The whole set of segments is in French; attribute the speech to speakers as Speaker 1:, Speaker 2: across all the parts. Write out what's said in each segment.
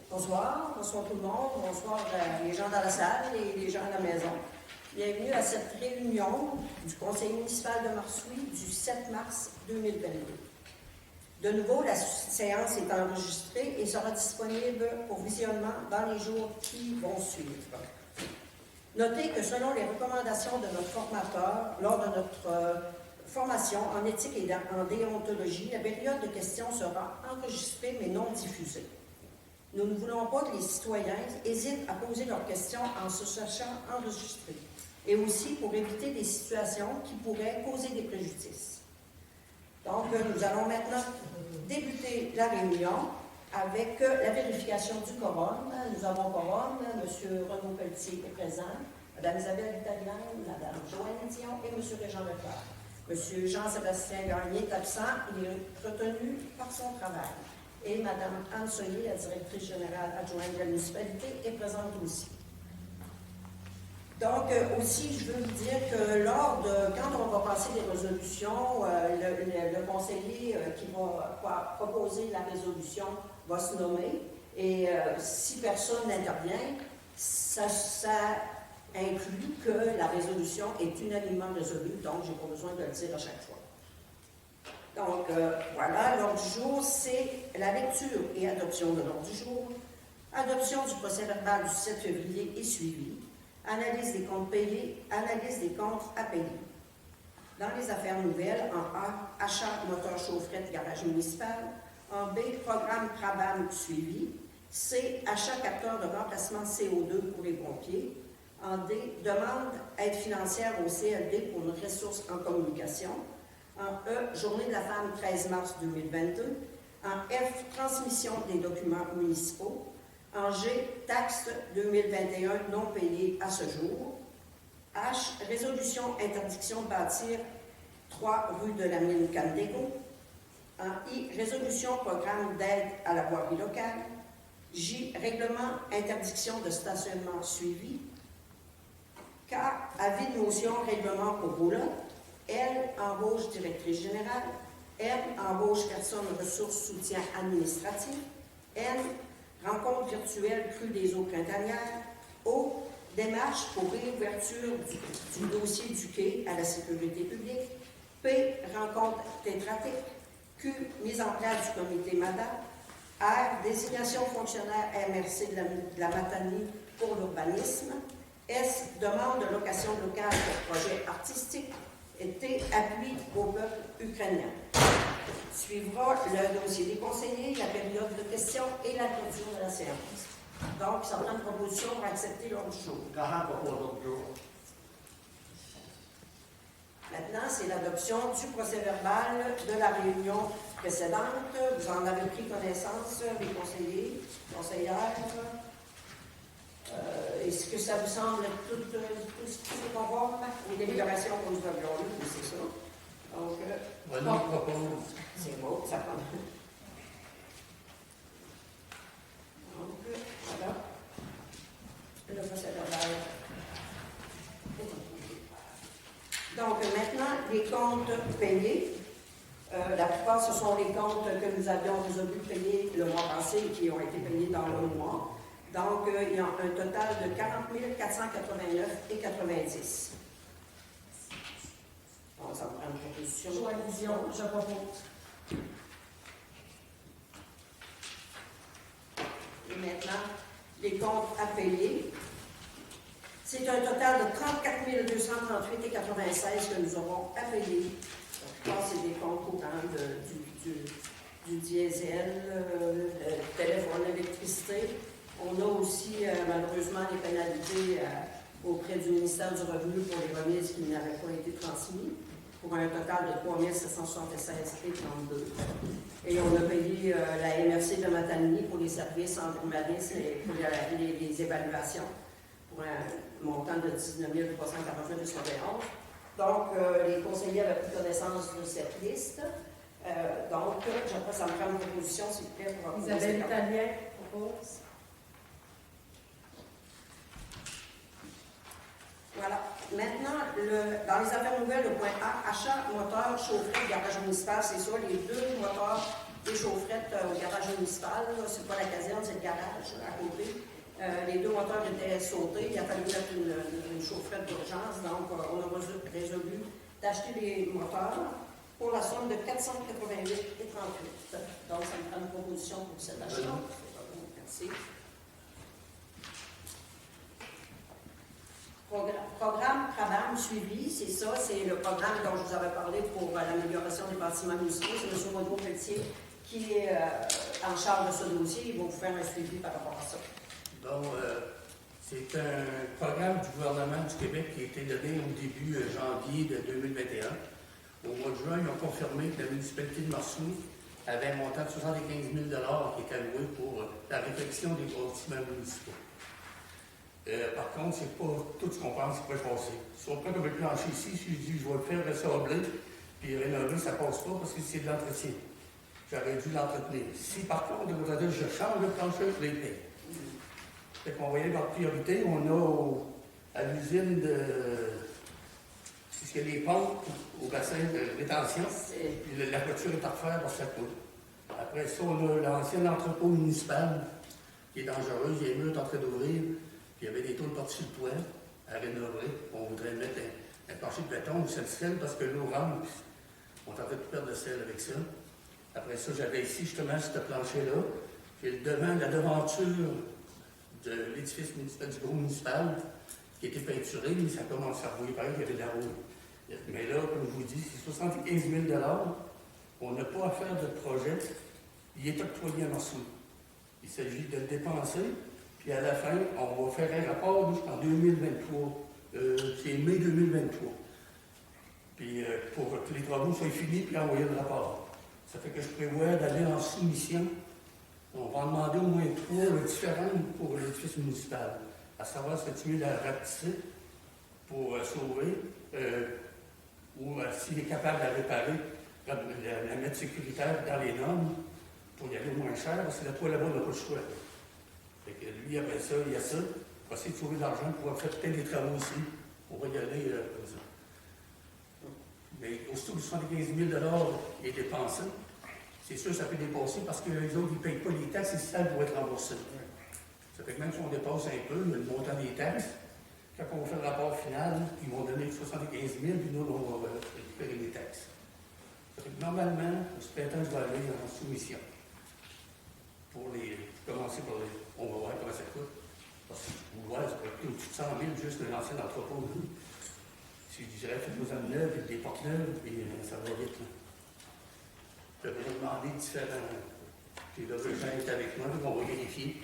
Speaker 1: Bonsoir tout le monde, bonsoir les gens dans la salle et les gens à la maison. Bienvenue à cette réunion du Conseil municipal de Marsoui du 7 mars 2022. De nouveau, la séance est enregistrée et sera disponible pour visionnement dans les jours qui vont suivre. Notez que selon les recommandations de notre formateur, lors de notre formation en éthique et en déontologie, la période de questions sera enregistrée mais non diffusée. Nous ne voulons pas que les citoyens hésitent à poser leurs questions en se sachant enregistrés, et aussi pour éviter des situations qui pourraient causer des préjudices. Donc, nous allons maintenant débuter la réunion avec la vérification du quorum. Nous avons quorum, M. Renaud Pelletier est présent, Mme Isabelle Italien, Mme Joanne Dion et M. Régent Leclerc. M. Jean-Sébastien Gagné est absent, il est retenu par son travail. Et Mme Anne Soyer, la directrice générale adjointe de la municipalité, est présente aussi. Donc, aussi, je veux vous dire que quand on va passer des résolutions, le conseiller qui va proposer la résolution va se nommer. Et si personne n'intervient, ça inclut que la résolution est unanimement résolue, donc je n'ai pas besoin de le dire à chaque fois. Donc, voilà, l'ordre du jour, c'est la lecture et adoption de l'ordre du jour, adoption du procès-verbal du 7 février et suivi, analyse des comptes payés, analyse des comptes à payer. Dans les affaires nouvelles, en A, achat moteur chaufferette garage municipal, en B, programme Crabam suivi, C, achat capteur de remplacement CO2 pour les pompiers, en D, demande aide financière au CLD pour une ressource en communication, en E, Journée de la femme 13 mars 2022. En F, transmission des documents municipaux. En G, taxes 2021 non payées à ce jour. H, résolution interdiction de bâtir 3 rue de la mine Candego. En I, résolution programme d'aide à la voirie locale. J, règlement interdiction de stationnement suivi. K, avis de motion règlement pour roulant. L, embauche directrice générale. M, embauche personne ressources soutien administratif. N, rencontre virtuelle crue des eaux printanières. O, démarche pour réouverture du dossier du quai à la sécurité publique. P, rencontre tétratique. Q, mise en place du comité MADA. R, désignation fonctionnaire MRC de la Matanie pour l'urbanisme. S, demande de location locale pour projet artistique. Et T, appui au peuple ukrainien. Suivra le dossier des conseillers, la période de questions et la clôture de la séance. Donc, certaines propositions pour accepter l'ordre du jour. Maintenant, c'est l'adoption du procès-verbal de la réunion précédente. Vous en avez pris connaissance, les conseillers, conseillères. Est-ce que ça vous semble tout ce qui est conforme aux délibérations que nous avions eues? Oui, c'est ça. Donc, c'est beau, ça prend. Donc, voilà. Le procès-verbal. Donc, maintenant, les comptes payés. La plupart, ce sont les comptes que nous avions résolu de payer le mois passé et qui ont été payés dans le mois. Donc, il y a un total de 40 489 et 90. Bon, ça me prend une proposition.
Speaker 2: Joanne, je propose.
Speaker 1: Et maintenant, les comptes à payer. C'est un total de 34 238 et 96 que nous aurons à payer. Donc, c'est des comptes courants du diesel, téléphone, l'électricité. On a aussi, malheureusement, les pénalités auprès du ministère du Revenu pour les remises qui n'avaient pas été transmises, pour un total de 3 776 et 32. Et on a payé la MRC de Matanie pour les services en journalisme et pour les évaluations, pour un montant de 19 349 et 71. Donc, les conseillers avaient pris connaissance de cette liste. Donc, ça me prend une proposition, s'il vous plaît, pour appuyer.
Speaker 2: Isabelle Italien propose.
Speaker 1: Voilà. Maintenant, dans les affaires nouvelles, le point A, achat moteur chaufferette garage municipal, c'est ça, les deux moteurs des chaufferettes au garage municipal. C'est pas la caserne, c'est le garage à côté. Les deux moteurs étaient sautés. Il a fallu mettre une chaufferette d'urgence. Donc, on a résolu d'acheter les moteurs pour la somme de 488,38. Donc, ça me prend une proposition pour cet achat. Merci. Programme Trabam suivi, c'est ça, c'est le programme dont je vous avais parlé pour l'amélioration des bâtiments municipaux. C'est M. Rodrigo Pelletier qui est en charge de ce dossier. Il va vous faire un suivi par rapport à ça.
Speaker 3: Bon, c'est un programme du gouvernement du Québec qui a été donné au début janvier de 2021. Au mois de juin, ils ont confirmé que la municipalité de Marceau avait un montant de 75 000 qui est alloué pour la réfection des bâtiments municipaux. Par contre, c'est pas tout ce qu'on pense qui pourrait passer. Si on prend comme le plancher ici, si je dis je vais le faire ressembler, puis rénover, ça passe pas parce que c'est de l'entretien. J'aurais dû l'entretenir. Si par contre, je change le plancher, je les paye. Fait qu'on voyait par priorité, on a à l'usine de. Puisqu'il y a les pompes au bassin de rétention, puis la voiture est à refaire parce que ça coule. Après ça, on a l'ancien entrepôt municipal qui est dangereux, il y a un mur en train d'ouvrir. Puis il y avait des tôles par-dessus le toit à rénover. On voudrait mettre un plancher de béton ou de sel parce que l'eau rentre. On est en train de perdre de sel avec ça. Après ça, j'avais ici justement ce plancher-là. Puis la devanture de l'édifice municipal, du groupe municipal, qui était peinturé, mais ça commence à rouiller pareil, il y avait de la rouille. Mais là, comme je vous dis, c'est 75 000 $. On n'a pas à faire de projet. Il est octroyé à Marceau. Il s'agit de le dépenser. Puis à la fin, on va faire un rapport jusqu'en 2023. C'est mai 2023. Puis pour que les travaux soient finis, puis envoyer le rapport. Ça fait que je prévois d'aller en soumission. On va en demander au moins 3 différentes pour l'édifice municipal. À savoir, c'est-tu mieux la rapetisser pour sauver, ou s'il est capable de la réparer, la mettre sécuritaire dans les normes pour y aller moins cher, parce que la toile là-bas n'a pas le choix. Fait que lui, après ça, il y a ça. Il va essayer de sauver de l'argent pour faire peut-être des travaux ici. On va y aller comme ça. Mais aussitôt que 75 000 $ est dépensé, c'est sûr que ça peut dépasser parce que les autres, ils ne payent pas les taxes et ça doit être remboursé. Ça fait que même si on dépasse un peu le montant des taxes, quand on fait le rapport final, ils vont donner 75 000 puis nous, on va récupérer les taxes. Ça fait que normalement, ce printemps, je vais aller en soumission. Pour commencer par les. On va voir comment ça coûte. Parce que vous voyez, ça peut coûter au-dessus de 100 000 juste l'ancien entrepôt. Si je dirais, faites-nous en neuve, des portes neuves, et ça va vite. Je vais vous demander différents. Puis là, le gens est avec moi, donc on va vérifier.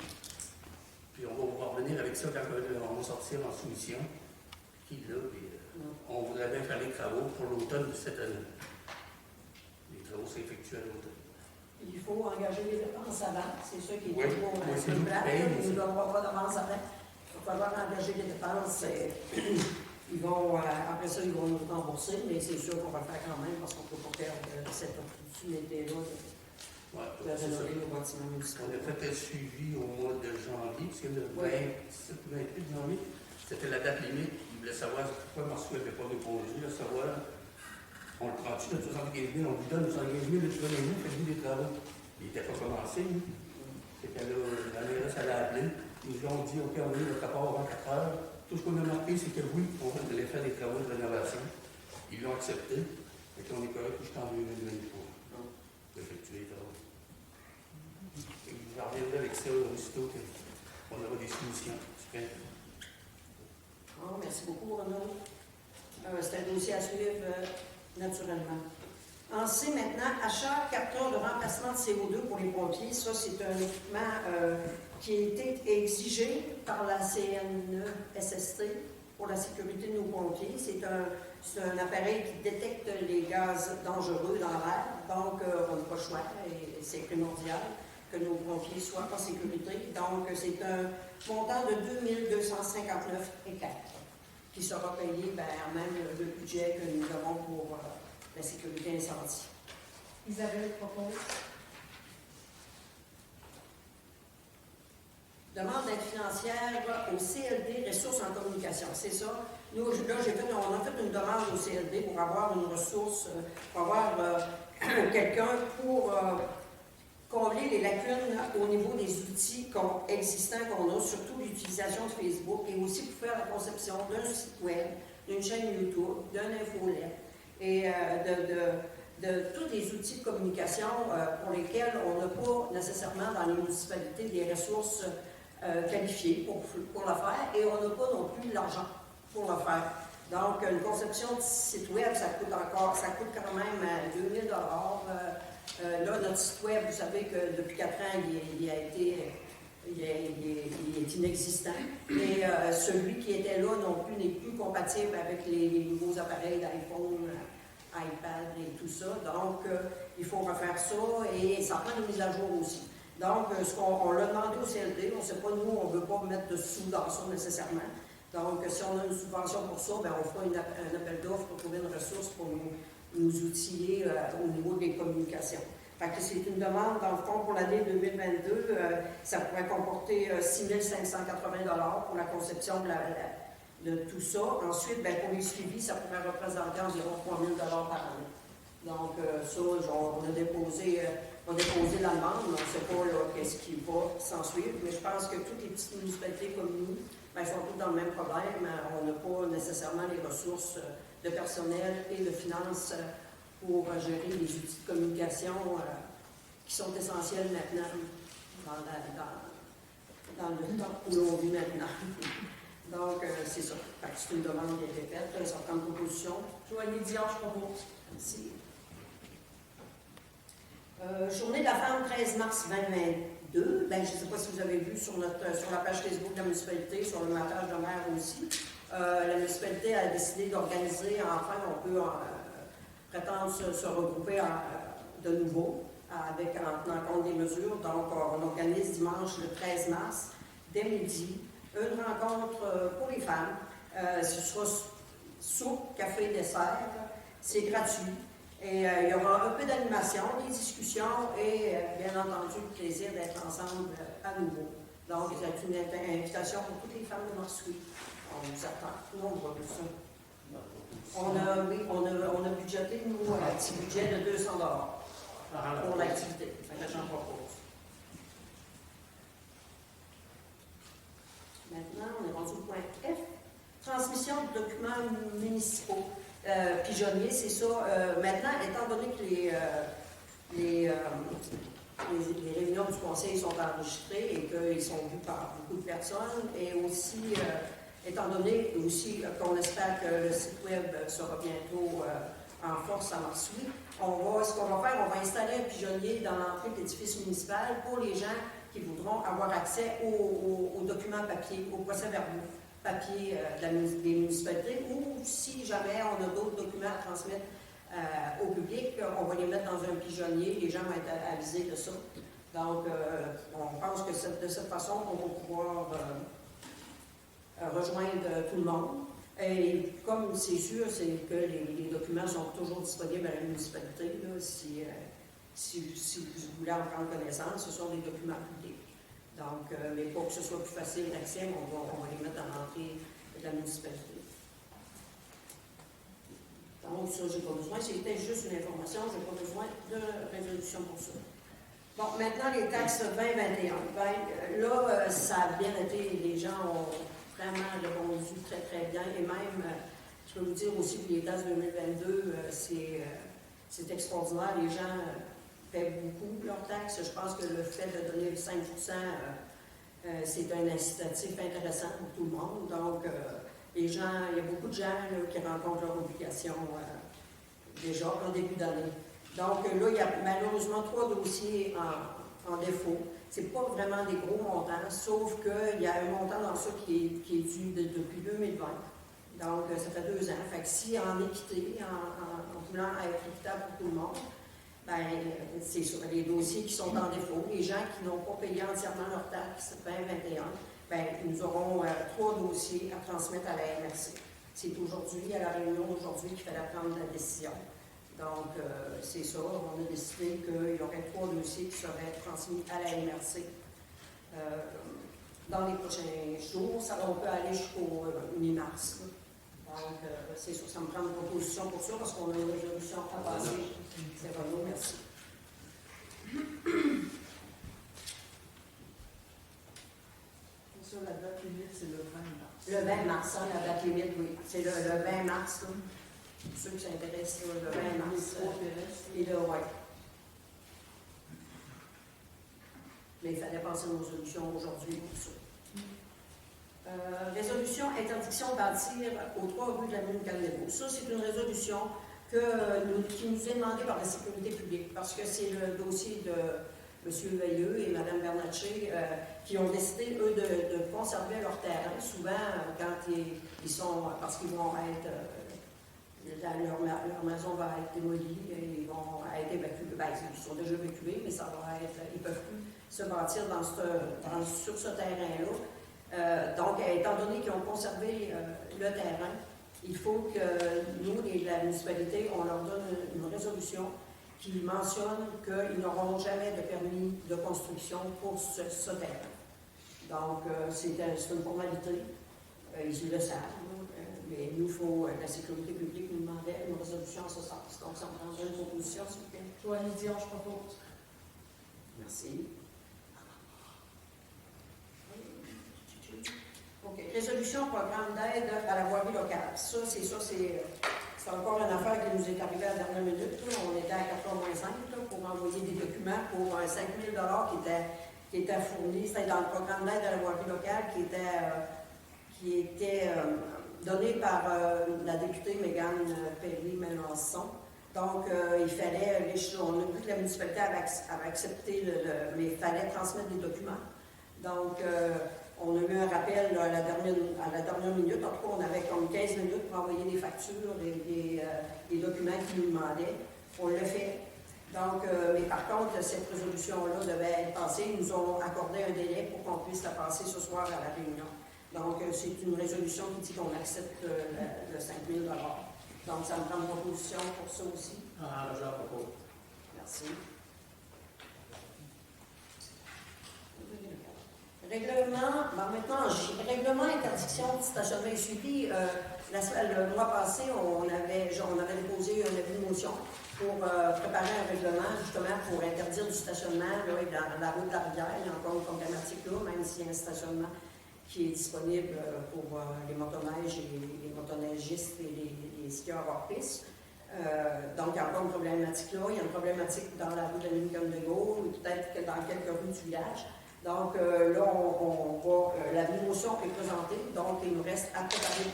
Speaker 3: Puis on va vous revenir avec ça quand on va sortir en soumission. Puis là, on voudrait bien faire les travaux pour l'automne de cette année. Les travaux s'effectuent à l'automne.
Speaker 1: Il faut engager les dépenses avant. C'est ça qui est
Speaker 3: Oui,
Speaker 1: toujours
Speaker 3: c'est
Speaker 1: une plate. Nous ne
Speaker 3: nous
Speaker 1: devons pas d'avance avant. Il va falloir engager les dépenses. Ils vont, après ça, ils vont nous rembourser, mais c'est sûr qu'on va le faire quand même parce qu'on ne peut pas perdre cette opportunité-là de rénover nos bâtiments municipaux.
Speaker 3: On a fait un suivi au mois de janvier, parce que le 27 ou 28 janvier, c'était la date limite. Ils voulaient savoir pourquoi Marceau n'avait pas répondu, à savoir, on le prend-tu de 75 000, on lui donne 75 000, tu donnes nous, faites-vous des travaux. Il n'était pas commencé. C'est que là, la mairesse, elle a appelé. Ils nous ont dit, OK, on a eu notre rapport avant 4 heures. Tout ce qu'on a marqué, c'est que oui, on voulait faire des travaux de rénovation. Ils l'ont accepté. Et qu'on est correct jusqu'en 2023. D'effectuer les travaux. Et je reviendrai avec ça aussitôt qu'on aura des solutions.
Speaker 1: Oh, merci beaucoup, Renaud. C'est un dossier à suivre naturellement. En C, maintenant, achat capteur de remplacement de CO2 pour les pompiers. Ça, c'est un équipement qui a été exigé par la CNESST pour la sécurité de nos pompiers. C'est un appareil qui détecte les gaz dangereux dans l'air. Donc, on n'a pas le choix et c'est primordial que nos pompiers soient en sécurité. Donc, c'est un montant de 2 259,04 qui sera payé même le budget que nous avons pour la sécurité incendie.
Speaker 2: Isabelle propose. Demande
Speaker 1: d'aide financière au CLD Ressources en communication. C'est ça. Nous, là, on a fait une demande au CLD pour avoir une ressource, pour avoir quelqu'un pour combler les lacunes au niveau des outils existants qu'on a, surtout l'utilisation de Facebook, et aussi pour faire la conception d'un site web, d'une chaîne YouTube, d'un infolette, et de tous les outils de communication pour lesquels on n'a pas nécessairement dans les municipalités des ressources qualifiées pour le faire, et on n'a pas non plus l'argent pour le faire. Donc, une conception de site web, ça coûte quand même 2 000 là, notre site web, vous savez que depuis 4 ans, il est inexistant. Et celui qui était là non plus n'est plus compatible avec les nouveaux appareils d'iPhone, iPad et tout ça. Donc, il faut refaire ça et ça prend une mise à jour aussi. Donc, on l'a demandé au CLD, on ne sait pas, nous, on ne veut pas mettre de sous dans ça nécessairement. Donc, si on a une subvention pour ça, bien, on fera un appel d'offres pour trouver une ressource pour nous outiller au niveau des communications. Fait que c'est une demande, dans le fond, pour l'année 2022, ça pourrait comporter 6 580 pour la conception de tout ça. Ensuite, bien, pour les suivis, ça pourrait représenter environ 3 000 par année. Donc, ça, on a déposé la demande, mais on ne sait pas qu'est-ce qui va s'en suivre. Mais je pense que toutes les petites municipalités comme nous, bien, sont toutes dans le même problème. On n'a pas nécessairement les ressources de personnel et de finances pour gérer les outils de communication qui sont essentiels maintenant dans le temps où l'on vit maintenant. Donc, c'est ça. C'est une demande qui a été faite, une certaine proposition.
Speaker 2: Joanie Dion, je propose.
Speaker 1: Merci. Journée de la femme, 13 mars 2022. Ben, je ne sais pas si vous avez vu sur la page Facebook de la municipalité, sur le mappage de maire aussi. La municipalité a décidé d'organiser, enfin, on peut prétendre se regrouper de nouveau en tenant compte des mesures. Donc, on organise dimanche le 13 mars, dès midi, une rencontre pour les femmes. Ce sera soupe, café, dessert. C'est gratuit. Et il y aura un peu d'animation, des discussions et, bien entendu, le plaisir d'être ensemble à nouveau. Donc, c'est une invitation pour toutes les femmes de Marsouilles. On vous attend nombreuses. On a budgété, nous, un petit budget de 200 pour l'activité. J'en propose. Maintenant, on est rendu au point F. Transmission de documents municipaux. Pigeonnier, c'est ça. Maintenant, étant donné que les réunions du conseil sont enregistrées et qu'ils sont vus par beaucoup de personnes, et aussi, étant donné aussi qu'on espère que le site web sera bientôt en force à Marsouilles, ce qu'on va faire, on va installer un pigeonnier dans l'entrée de l'édifice municipal pour les gens qui voudront avoir accès aux documents papier, aux procès-verbaux papier des municipalités, ou si jamais on a d'autres documents à transmettre au public, on va les mettre dans un pigeonnier, les gens vont être avisés de ça. Donc, on pense que de cette façon, on va pouvoir rejoindre tout le monde. Et comme c'est sûr, c'est que les documents sont toujours disponibles à la municipalité, là, si vous voulez en prendre connaissance, ce sont des documents publics. Donc, mais pour que ce soit plus facile d'accès, on va les mettre dans l'entrée de la municipalité. Donc, ça, j'ai pas besoin. C'était juste une information, je n'ai pas besoin de résolution pour ça. Bon, maintenant, les taxes 2021. Là, ça a bien été, les gens ont vraiment répondu très, très bien. Et même, je peux vous dire aussi que les taxes 2022, c'est extraordinaire. Les gens paient beaucoup leurs taxes. Je pense que le fait de donner 5 c'est un incitatif intéressant pour tout le monde. Donc, les gens, il y a beaucoup de gens là, qui rencontrent leurs obligations déjà en début d'année. Donc, là, il y a malheureusement 3 dossiers en défaut. Ce n'est pas vraiment des gros montants, sauf qu'il y a un montant dans ça qui est dû depuis 2020. Donc, ça fait 2 ans. Fait que si en équité, en voulant être équitable pour tout le monde, ben, c'est sur les dossiers qui sont en défaut. Les gens qui n'ont pas payé entièrement leur taxe 2021, ben, nous aurons 3 dossiers à transmettre à la MRC. C'est aujourd'hui, à la réunion d'aujourd'hui, qu'il fallait prendre la décision. Donc, c'est ça. On a décidé qu'il y aurait 3 dossiers qui seraient transmis à la MRC dans les prochains jours. Ça, on peut aller jusqu'au mi-mars. Donc, c'est sûr, ça me prend une proposition pour ça, parce qu'on a une résolution à passer. C'est Renaud, merci.
Speaker 2: Ça, la date limite, c'est le 20 mars.
Speaker 1: Le 20 mars, hein, la date limite, oui. C'est le 20 mars, là. Pour ceux qui s'intéressent, là, le 20 mars. Et là, ouais. Mais il fallait passer une résolution aujourd'hui pour ça. Résolution interdiction de bâtir aux 3 rues de la mine Gallego. Ça, c'est une résolution qui nous est demandée par la sécurité publique, parce que c'est le dossier de M. Veilleux et Mme Bernatchez qui ont décidé, eux, de conserver leur terrain. Souvent, quand ils sont, parce qu'ils vont être, leur maison va être démolie, et ils vont être évacués. Ben, ils sont déjà évacués, mais ça va être, ils ne peuvent plus se bâtir sur ce terrain-là. Donc, étant donné qu'ils ont conservé le terrain, il faut que nous, la municipalité, on leur donne une résolution qui mentionne qu'ils n'auront jamais de permis de construction pour ce terrain. Donc, c'est une formalité. Ils le savent. Mais nous, il faut, la sécurité publique nous demandait une résolution en ce sens. Donc, ça me prendrait une proposition, s'il vous plaît.
Speaker 2: Toi, Lydia, je propose.
Speaker 1: Merci. OK. Résolution programme d'aide à la voirie locale. Ça, c'est encore une affaire qui nous est arrivée à la dernière minute. Là. On était à 4,5 pour envoyer des documents pour 5 000 qui était fourni. C'était dans le programme d'aide à la voirie locale qui était donné par la députée Mégane Perry-Mélenchon. Donc, il fallait, on a vu que la municipalité avait accepté, mais il fallait transmettre des documents. Donc, on a eu un rappel là, à la dernière minute. En tout cas, on avait comme 15 minutes pour envoyer des factures, des documents qu'ils nous demandaient. On l'a fait. Donc, mais par contre, cette résolution-là devait être passée. Ils nous ont accordé un délai pour qu'on puisse la passer ce soir à la réunion. Donc, c'est une résolution qui dit qu'on accepte le 5 000 $. Donc, ça me prend une proposition pour ça aussi.
Speaker 3: Ah, je la propose.
Speaker 1: Merci. Règlement, maintenant, règlement interdiction de stationnement et suivi. Le mois passé, on avait déposé un avis de motion pour préparer un règlement, justement, pour interdire du stationnement là, dans la route de la rivière. Il y a encore une problématique là, même s'il y a un stationnement qui est disponible pour les motoneiges et les motoneigistes et les skieurs hors piste. Donc, il y a encore une problématique là. Il y a une problématique dans la rue de la Mine-Gallego, peut-être que dans quelques rues du village. Donc, là, la motion est présentée, donc il nous reste à préparer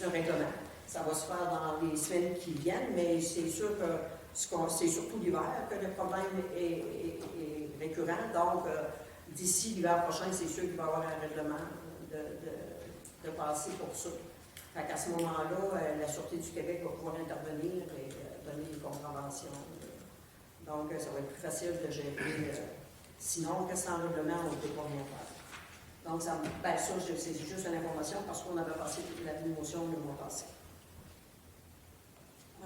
Speaker 1: le règlement. Ça va se faire dans les semaines qui viennent, mais c'est sûr que c'est surtout l'hiver que le problème est récurrent. Donc, d'ici l'hiver prochain, c'est sûr qu'il va y avoir un règlement de passer pour ça. Fait qu'à ce moment-là, la Sûreté du Québec va pouvoir intervenir et donner des contraventions. Donc, ça va être plus facile de gérer. Sinon, que sans règlement, on ne peut pas rien faire. Donc, ça, c'est juste une information parce qu'on avait passé la motion le mois passé.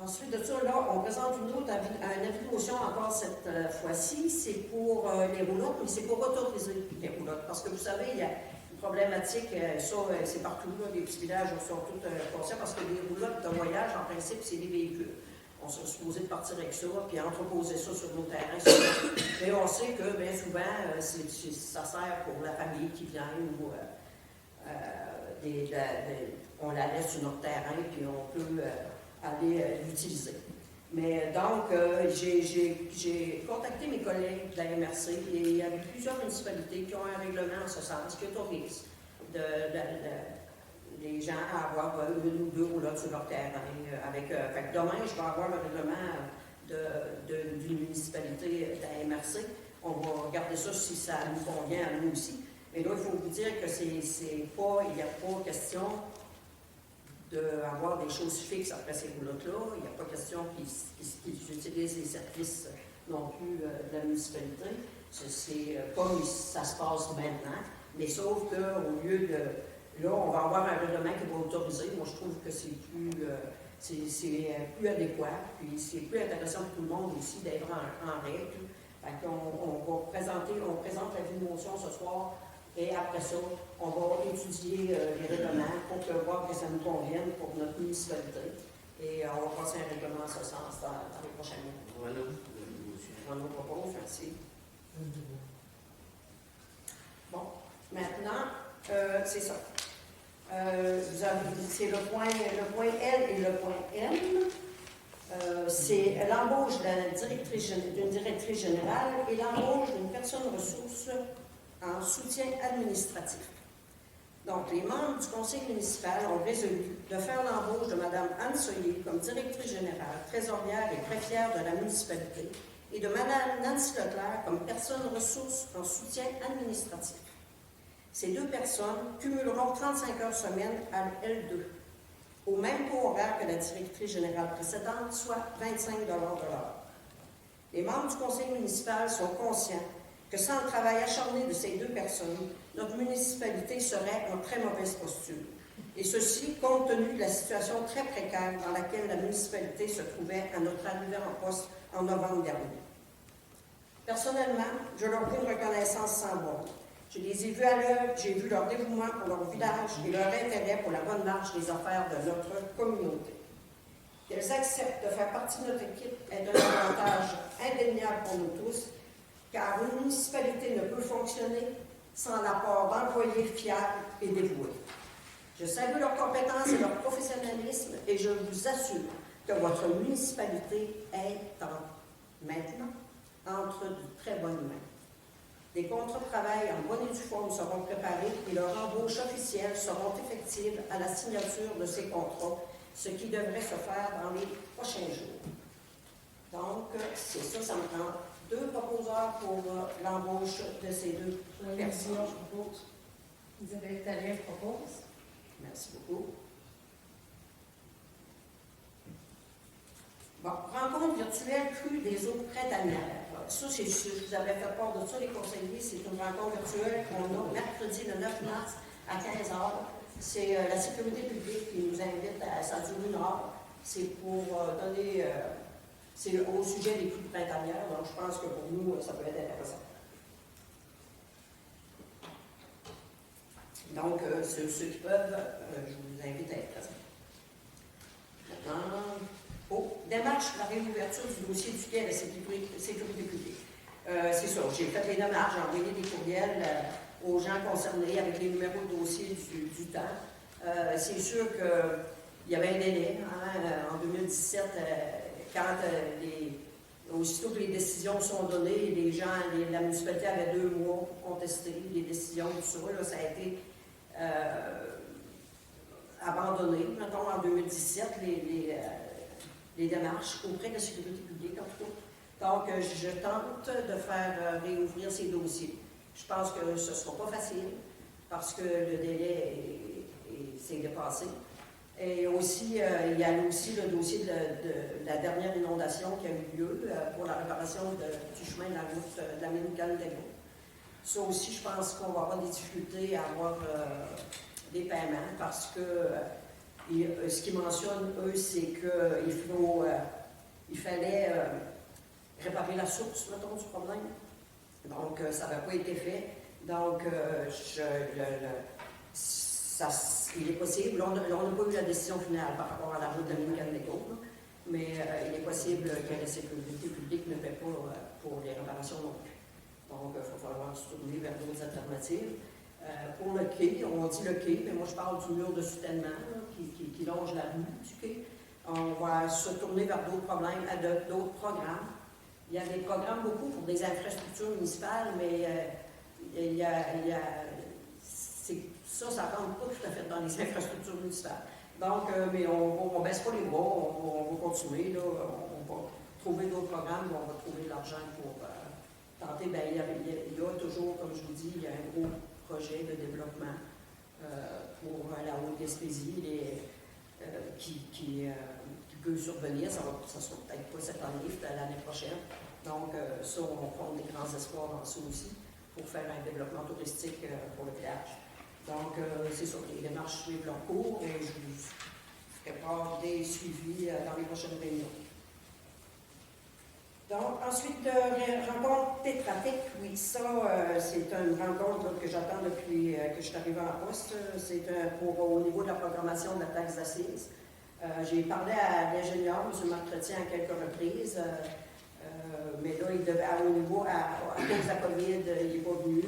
Speaker 1: Ensuite de ça, là, on présente un avis de motion encore cette fois-ci. C'est pour les roulottes, mais c'est pour autoriser les roulottes. Parce que vous savez, il y a une problématique, ça, c'est partout, là, les petits villages sont tous conscients, parce que les roulottes de voyage, en principe, c'est des véhicules. On serait supposé de partir avec ça, puis entreposer ça sur nos terrains. Mais on sait que bien souvent, ça sert pour la famille qui vient ou on la laisse sur notre terrain, puis on peut aller l'utiliser. Mais donc, j'ai contacté mes collègues de la MRC et il y avait plusieurs municipalités qui ont un règlement en ce sens, qui autorise les gens à avoir une ou deux roulottes sur leur terrain. Fait que demain, je vais avoir le règlement d'une municipalité de la MRC. On va regarder ça si ça nous convient à nous aussi. Mais là, il faut vous dire que il n'y a pas question d'avoir des choses fixes après ces roulottes-là. Il n'y a pas question qu'ils utilisent les services non plus de la municipalité. C'est comme ça se passe maintenant. Mais sauf qu'au lieu de... Là, on va avoir un règlement qui va autoriser. Moi, je trouve que c'est plus adéquat, puis c'est plus intéressant pour tout le monde aussi d'être en règle. Fait qu'on on présente la motion ce soir Et après ça, on va étudier les règlements pour voir que ça nous convienne pour notre municipalité. Et on va passer un règlement en ce sens dans les prochains mois.
Speaker 3: Voilà.
Speaker 1: On nous propose, merci. Bon, maintenant, c'est ça. C'est le point L et le point M. C'est l'embauche d'une directrice générale et l'embauche d'une personne ressource en soutien administratif. Donc, les membres du conseil municipal ont résolu de faire l'embauche de Mme Anne Soyer comme directrice générale, trésorière et greffière de la municipalité et de Mme Nancy Leclerc comme personne ressource en soutien administratif. Ces deux personnes cumuleront 35 heures semaine à L2, au même taux horaire que la directrice générale précédente, soit 25 de l'heure. Les membres du conseil municipal sont conscients que sans le travail acharné de ces deux personnes, notre municipalité serait en très mauvaise posture. Et ceci compte tenu de la situation très précaire dans laquelle la municipalité se trouvait à notre arrivée en poste en novembre dernier. Personnellement, je leur dois une reconnaissance sans borne. Je les ai vus à l'œuvre, j'ai vu leur dévouement pour leur village et leur intérêt pour la bonne marche des affaires de notre communauté. Qu'elles acceptent de faire partie de notre équipe est un avantage indéniable pour nous tous, car une municipalité ne peut fonctionner sans l'apport d'employés fiables et dévoués. Je salue leurs compétences et leur professionnalisme et je vous assure que votre municipalité est maintenant entre de très bonnes mains. Des contrats de travail en bonne et due forme seront préparés et leurs embauches officielles seront effectives à la signature de ces contrats, ce qui devrait se faire dans les prochains jours. Donc, c'est ça, ça me prend 2 proposeurs pour l'embauche de ces 2 personnes.
Speaker 2: Je propose.
Speaker 4: Isabelle Tallien propose.
Speaker 1: Merci beaucoup. Bon, rencontre virtuelle crue des eaux printanières. Ça, je vous avais fait part de ça, les conseillers. C'est une rencontre virtuelle qu'on a mercredi le 9 mars à 15h. C'est la sécurité publique qui nous invite à ça dure 1 heure. C'est pour donner... c'est au sujet des crues printanières, donc je pense que pour nous, ça peut être intéressant. Donc, ceux qui peuvent, je vous invite à être présents. Maintenant, démarche pour la réouverture du dossier du quai à la sécurité publique. C'est ça, j'ai fait les démarches, j'ai envoyé des courriels aux gens concernés avec les numéros de dossier du temps. C'est sûr qu'il y avait un délai en 2017, aussitôt que les décisions sont données, les gens, la municipalité avait 2 mois pour contester les décisions, tout ça. Là, ça a été abandonné, mettons, en 2017, les démarches auprès de la sécurité publique, en tout cas. Donc, je tente de faire réouvrir ces dossiers. Je pense que ce ne sera pas facile parce que le délai s'est dépassé. Et aussi, il y a aussi le dossier de la dernière inondation qui a eu lieu pour la réparation du chemin de la route de la mine Canandaigua. Ça aussi, je pense qu'on va avoir des difficultés à avoir des paiements parce que ce qu'ils mentionnent, eux, c'est qu'il fallait réparer la source, mettons, du problème. Donc, ça n'avait pas été fait. Donc, il est possible, on n'a pas eu la décision finale par rapport à la route de la mine Canandaigua, mais il est possible que la sécurité publique ne paie pas pour les réparations non plus. Donc, il va falloir se tourner vers d'autres alternatives. Pour le quai, on dit le quai, mais moi je parle du mur de soutènement qui longe la rue du quai. On va se tourner vers d'autres problèmes, d'autres programmes. Il y a des programmes beaucoup pour des infrastructures municipales, mais ça ne rentre pas tout à fait dans les infrastructures municipales. Donc, mais on ne baisse pas les bras, on va continuer, là, on va trouver d'autres programmes, on va trouver de l'argent pour tenter. Bien, il y a toujours, comme je vous dis, il y a un gros projet de développement pour la Haute-Gaspésie qui peut survenir. Ça ne sera peut-être pas cette année, peut-être l'année prochaine. Donc, ça, on compte des grands espoirs dans ça aussi pour faire un développement touristique pour le village. Donc, c'est ça, les démarches suivent leur cours et je vous ferai part des suivis dans les prochaines réunions. Donc, ensuite, rencontre Tétratek, oui, ça, c'est une rencontre là, que j'attends depuis que je suis arrivée en poste. C'est au niveau de la programmation de la taxe d'assises. J'ai parlé à l'ingénieur, M. Marc Chrétien, à quelques reprises, mais là, il devait, au niveau, à cause de la COVID, il n'est pas venu.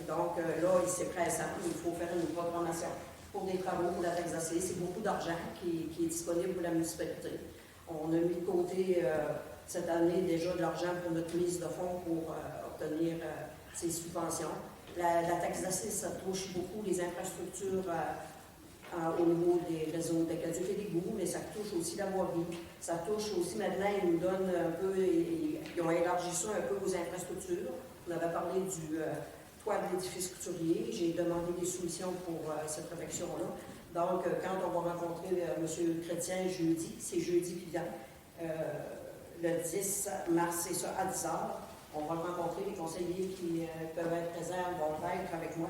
Speaker 1: Donc, là, il s'est pressant, il faut faire une programmation pour des travaux pour la taxe d'assises. C'est beaucoup d'argent qui est disponible pour la municipalité. On a mis de côté cette année déjà de l'argent pour notre mise de fonds pour obtenir ces subventions. La taxe d'assises, ça touche beaucoup les infrastructures au niveau des réseaux d'aqueduc et d'égouts, mais ça touche aussi la voirie. Ça touche aussi, maintenant, ils nous donnent un peu, ils ont élargi ça un peu aux infrastructures. On avait parlé du toit de l'édifice couturier. J'ai demandé des soumissions pour cette réflexion-là. Donc, quand on va rencontrer M. Chrétien jeudi, c'est jeudi qui vient, le 10 mars, c'est ça, à 10h, on va rencontrer les conseillers qui peuvent être présents, vont être avec moi,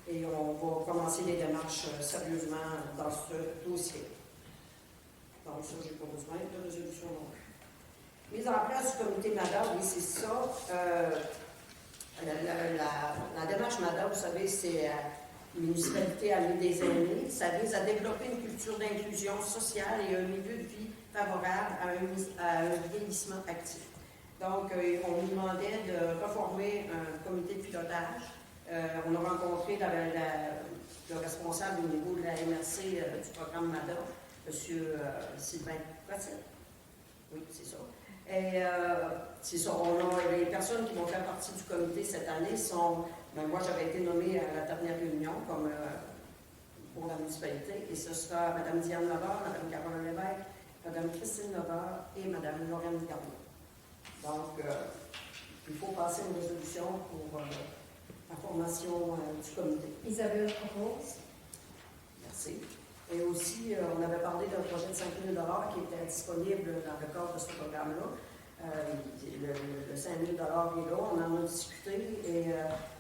Speaker 1: et on va commencer les démarches sérieusement dans ce dossier. Donc, ça, j'ai pas besoin de résolution non plus. Mise en place du comité MADA, oui, c'est ça. La démarche MADA, vous savez, c'est municipalité à l'île des aînés. Ça vise à développer une culture d'inclusion sociale et un milieu de vie favorable à un vieillissement actif. Donc, on nous demandait de reformer un comité de pilotage. On a rencontré le responsable au niveau de la MRC du programme MADA, M. Sylvain Cossette. Oui, c'est ça. Et c'est ça, les personnes qui vont faire partie du comité cette année sont, moi j'avais été nommée à la dernière réunion comme pour la municipalité, et ce sera Mme Diane Levard, Mme Caroline Lévesque, Mme Christine Levard et Mme Lorraine Garneau. Donc, il faut passer une résolution pour la formation du comité.
Speaker 4: Isabelle propose.
Speaker 1: Merci. Et aussi, on avait parlé d'un projet de 5 000 $ qui était disponible dans le cadre de ce programme-là. Le 5 000 $ est là, on en a discuté et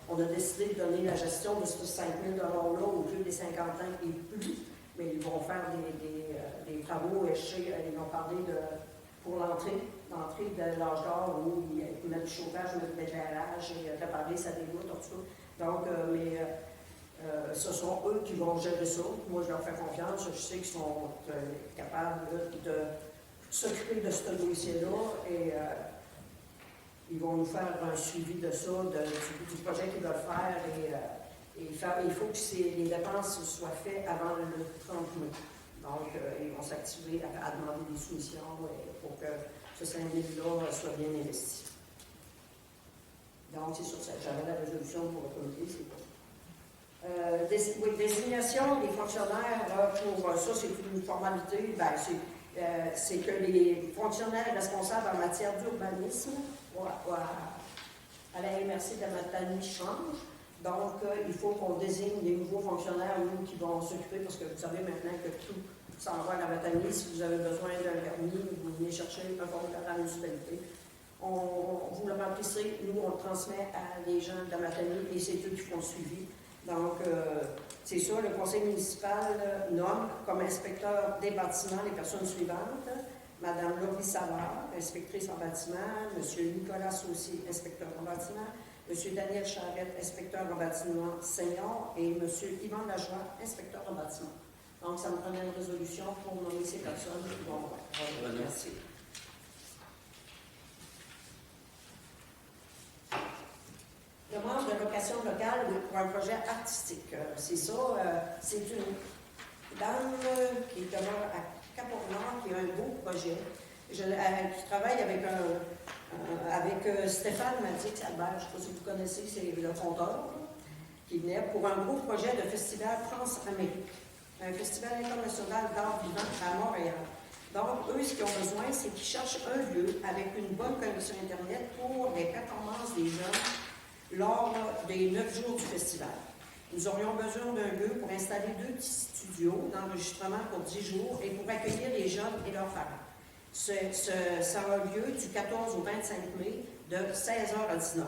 Speaker 1: on a décidé de donner la gestion de ce 5 000 $ là au lieu des 50 ans et plus. Mais ils vont faire des travaux échés. Ils vont parler pour l'entrée de l'âge d'or où ils mettent du chauffage, mettent de l'éclairage et réparer sa dégoûte, en tout cas. Donc, ce sont eux qui vont gérer ça. Moi, je leur fais confiance. Je sais qu'ils sont capables de s'occuper de ce dossier-là et ils vont nous faire un suivi de ça, du projet qu'ils veulent faire. Et il faut que les dépenses soient faites avant le 30 mai. Donc, ils vont s'activer à demander des soumissions pour que ce 5 000 $ soit bien investi. Donc, c'est sur ça. J'avais la résolution pour le comité, c'est bon. Désignation des fonctionnaires, pour ça, c'est une formalité. C'est que les fonctionnaires responsables en matière d'urbanisme à la MRC de la Matanie changent. Donc, il faut qu'on désigne des nouveaux fonctionnaires, nous, qui vont s'occuper, parce que vous savez maintenant que tout s'en va à la Matanie. Si vous avez besoin d'un permis, vous venez chercher un formulaire à la municipalité. Vous le remplissez, nous, on le transmet à des gens de la Matanie et c'est eux qui font le suivi. Donc, c'est ça, le conseil municipal nomme comme inspecteur des bâtiments les personnes suivantes. Mme Laurie Savard, inspectrice en bâtiment, M. Nicolas Saucier, inspecteur en bâtiment, M. Daniel Charette, inspecteur en bâtiment senior, et M. Yvan Lajoie, inspecteur en bâtiment. Donc, ça me prenait une résolution pour nommer ces personnes qui vont merci. Demande de location locale pour un projet artistique. C'est ça, c'est une dame qui demeure à Cap-Nord, qui a un beau projet. Qui travaille avec Stéphane Madix-Albert, je ne sais pas si vous connaissez, c'est le conteur, qui venait pour un beau projet de festival France-Amérique, un festival international d'art vivant à Montréal. Donc, eux, ce qu'ils ont besoin, c'est qu'ils cherchent un lieu avec une bonne connexion Internet pour les performances des jeunes lors des 9 jours du festival. Nous aurions besoin d'un lieu pour installer 2 petits studios d'enregistrement pour 10 jours et pour accueillir les jeunes et leurs parents. Ça a lieu du 14 au 25 mai de 16h à 19h.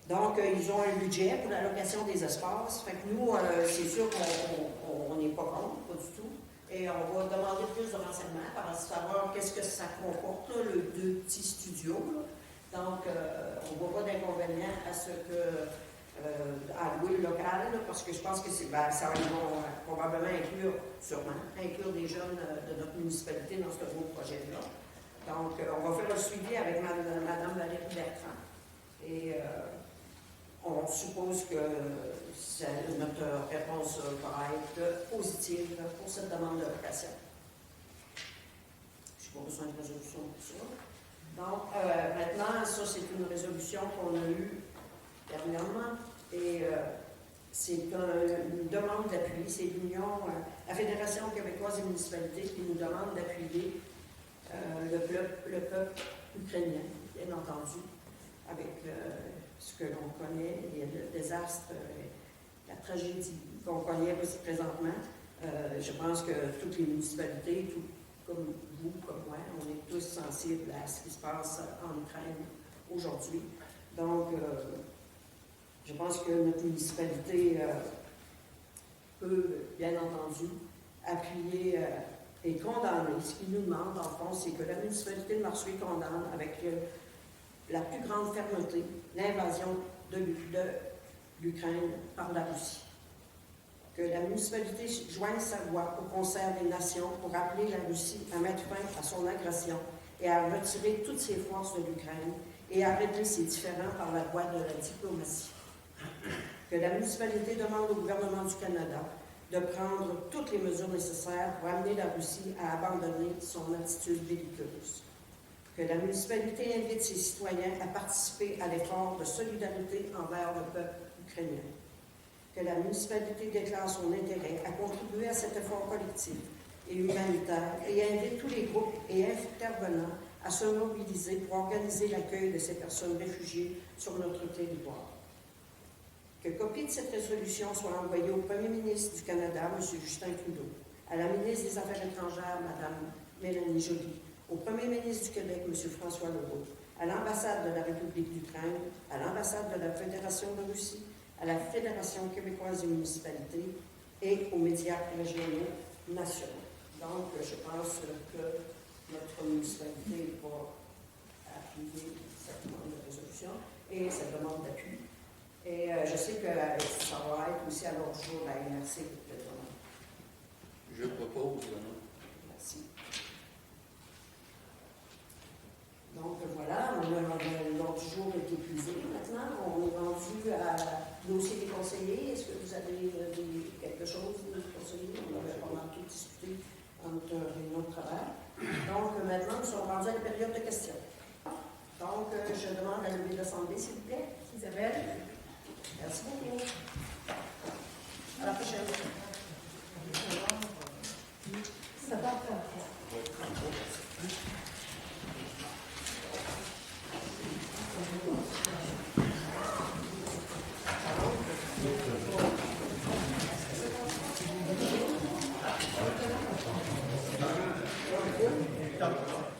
Speaker 1: Donc, ils ont un budget pour la location des espaces. Fait que nous, c'est sûr qu'on n'est pas contre, pas du tout. Et on va demander plus de renseignements pour savoir qu'est-ce que ça comporte, là, le 2 petits studios. Là. Donc, on ne voit pas d'inconvénient à ce que à louer le local, là, parce que je pense que ça va probablement inclure des jeunes de notre municipalité dans ce gros projet-là. Donc, on va faire un suivi avec Mme Valérie Bertrand. Et on suppose que notre réponse va être positive pour cette demande de location. Je n'ai pas besoin de résolution pour ça. Donc, maintenant, ça, c'est une résolution qu'on a eue dernièrement. Et c'est une demande d'appui. C'est l'Union, la Fédération québécoise des municipalités qui nous demande d'appuyer le peuple ukrainien, bien entendu, avec ce que l'on connaît, le désastre, la tragédie qu'on connaît aussi présentement. Je pense que toutes les municipalités, comme vous, comme moi, on est tous sensibles à ce qui se passe en Ukraine aujourd'hui. Donc, je pense que notre municipalité peut, bien entendu, appuyer et condamner. Ce qu'ils nous demandent, en fond, c'est que la municipalité de Marsuy condamne avec la plus grande fermeté l'invasion de l'Ukraine par la Russie. Que la municipalité joigne sa voix au concert des nations pour appeler la Russie à mettre fin à son agression et à retirer toutes ses forces de l'Ukraine et à régler ses différends par la voie de la diplomatie. Que la municipalité demande au gouvernement du Canada de prendre toutes les mesures nécessaires pour amener la Russie à abandonner son attitude belliqueuse. Que la municipalité invite ses citoyens à participer à l'effort de solidarité envers le peuple ukrainien. Que la municipalité déclare son intérêt à contribuer à cet effort collectif et humanitaire et invite tous les groupes et intervenants à se mobiliser pour organiser l'accueil de ces personnes réfugiées sur notre territoire. Que copie de cette résolution soit envoyée au Premier ministre du Canada, M. Justin Trudeau, à la ministre des Affaires étrangères, Mme Mélanie Joly, au Premier ministre du Québec, M. François Legault, à l'ambassade de la République d'Ukraine, à l'ambassade de la Fédération de Russie, à la Fédération québécoise des municipalités et aux médias régionaux nationaux. Donc, je pense que notre municipalité va appuyer cette demande de résolution et cette demande d'appui. Et je sais que ça va être aussi à l'ordre du jour de la MRC.
Speaker 3: Je propose.
Speaker 1: Merci. Donc voilà, l'ordre du jour est épuisé maintenant. On est rendu à dossier des conseillers. Est-ce que vous avez quelque chose de conseiller? On avait pas mal tout discuté entre réunions de travail. Donc maintenant, nous sommes rendus à la période de questions. Donc, je demande à lever l'Assemblée, s'il vous plaît.
Speaker 4: Isabelle?
Speaker 1: Merci beaucoup. À la prochaine.
Speaker 4: Ça va faire.
Speaker 5: Thank you.